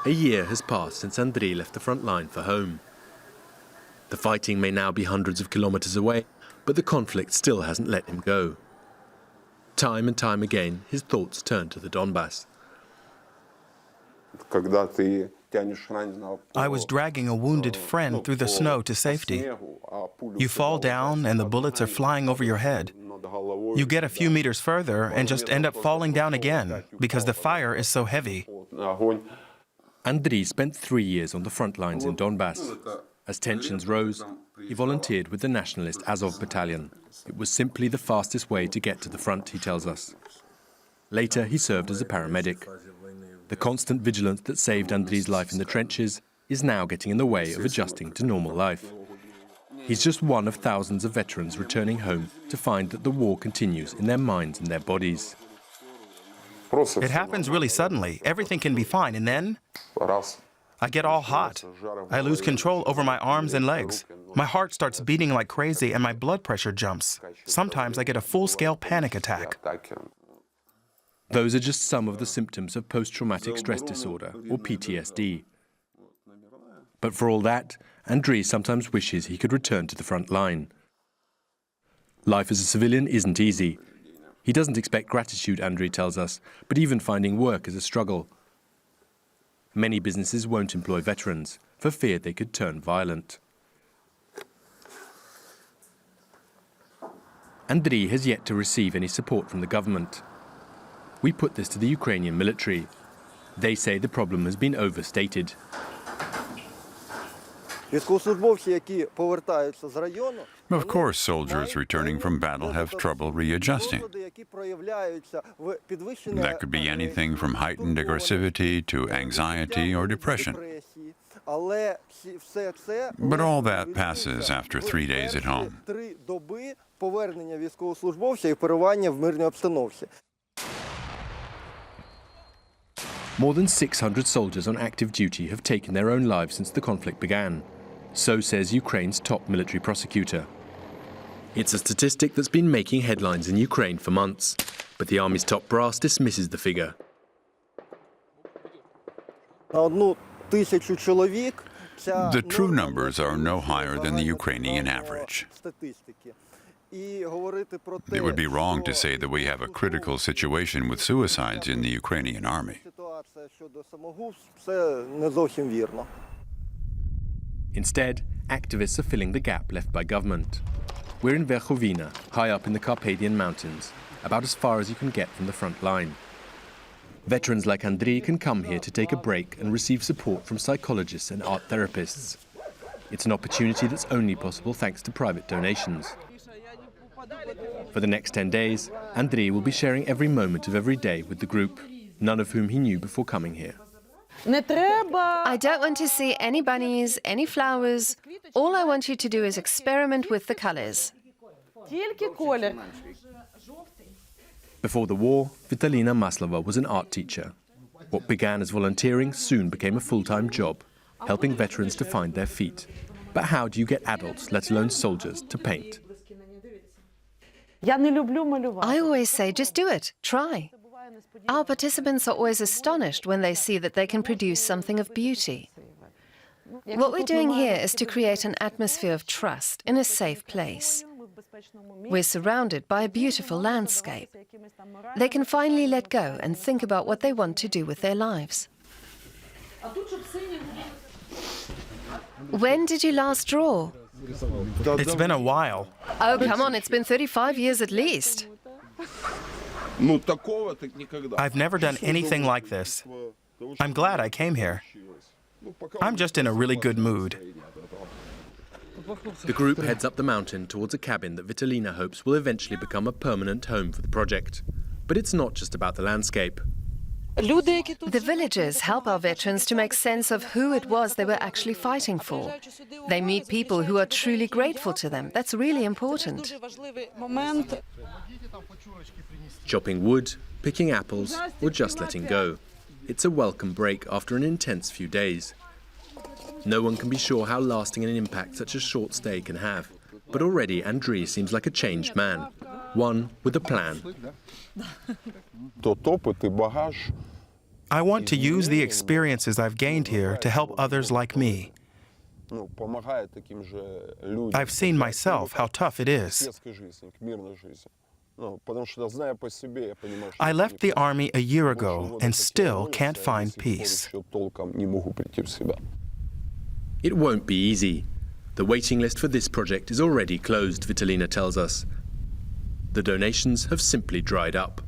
A year has passed since Andriy left the front line for home. The fighting may now be hundreds of kilometers away, but the conflict still hasn't let him go. Time and time again, his thoughts turn to the Donbass. I was dragging a wounded friend through the snow to safety. You fall down and the bullets are flying over your head. You get a few meters further and just end up falling down again because the fire is so heavy. Andriy spent 3 years on the front lines in Donbass. As tensions rose, he volunteered with the nationalist Azov battalion. It was simply the fastest way to get to the front, he tells us. Later, he served as a paramedic. The constant vigilance that saved Andriy's life in the trenches is now getting in the way of adjusting to normal life. He's just one of thousands of veterans returning home to find that the war continues in their minds and their bodies. It happens really suddenly. Everything can be fine, and then I get all hot. I lose control over my arms and legs. My heart starts beating like crazy and my blood pressure jumps. Sometimes I get a full-scale panic attack. Those are just some of the symptoms of post-traumatic stress disorder, or PTSD. But for all that, Andriy sometimes wishes he could return to the front line. Life as a civilian isn't easy. He doesn't expect gratitude, Andriy tells us, but even finding work is a struggle. Many businesses won't employ veterans for fear they could turn violent. Andriy has yet to receive any support from the government. We put this to the Ukrainian military. They say the problem has been overstated. Of course, soldiers returning from battle have trouble readjusting. That could be anything from heightened aggressivity to anxiety or depression. But all that passes after 3 days at home. More than 600 soldiers on active duty have taken their own lives since the conflict began. So says Ukraine's top military prosecutor. It's a statistic that's been making headlines in Ukraine for months, but the army's top brass dismisses the figure. The true numbers are no higher than the Ukrainian average. It would be wrong to say that we have a critical situation with suicides in the Ukrainian army. Instead, activists are filling the gap left by government. We're in Verkhovina, high up in the Carpathian Mountains, about as far as you can get from the front line. Veterans like Andriy can come here to take a break and receive support from psychologists and art therapists. It's an opportunity that's only possible thanks to private donations. For the next 10 days, Andriy will be sharing every moment of every day with the group, none of whom he knew before coming here. I don't want to see any bunnies, any flowers. All I want you to do is experiment with the colors. Before the war, Vitalina Maslova was an art teacher. What began as volunteering soon became a full-time job, helping veterans to find their feet. But how do you get adults, let alone soldiers, to paint? I always say, just do it, try. Our participants are always astonished when they see that they can produce something of beauty. What we're doing here is to create an atmosphere of trust in a safe place. We're surrounded by a beautiful landscape. They can finally let go and think about what they want to do with their lives. When did you last draw? It's been a while. Oh, come on, it's been 35 years at least. I've never done anything like this. I'm glad I came here. I'm just in a really good mood. The group heads up the mountain towards a cabin that Vitalina hopes will eventually become a permanent home for the project. But it's not just about the landscape. The villagers help our veterans to make sense of who it was they were actually fighting for. They meet people who are truly grateful to them. That's really important. Chopping wood, picking apples, or just letting go. It's a welcome break after an intense few days. No one can be sure how lasting an impact such a short stay can have. But already Andriy seems like a changed man, one with a plan. I want to use the experiences I've gained here to help others like me. I've seen myself how tough it is. I left the army a year ago and still can't find peace. It won't be easy. The waiting list for this project is already closed, Vitalina tells us. The donations have simply dried up.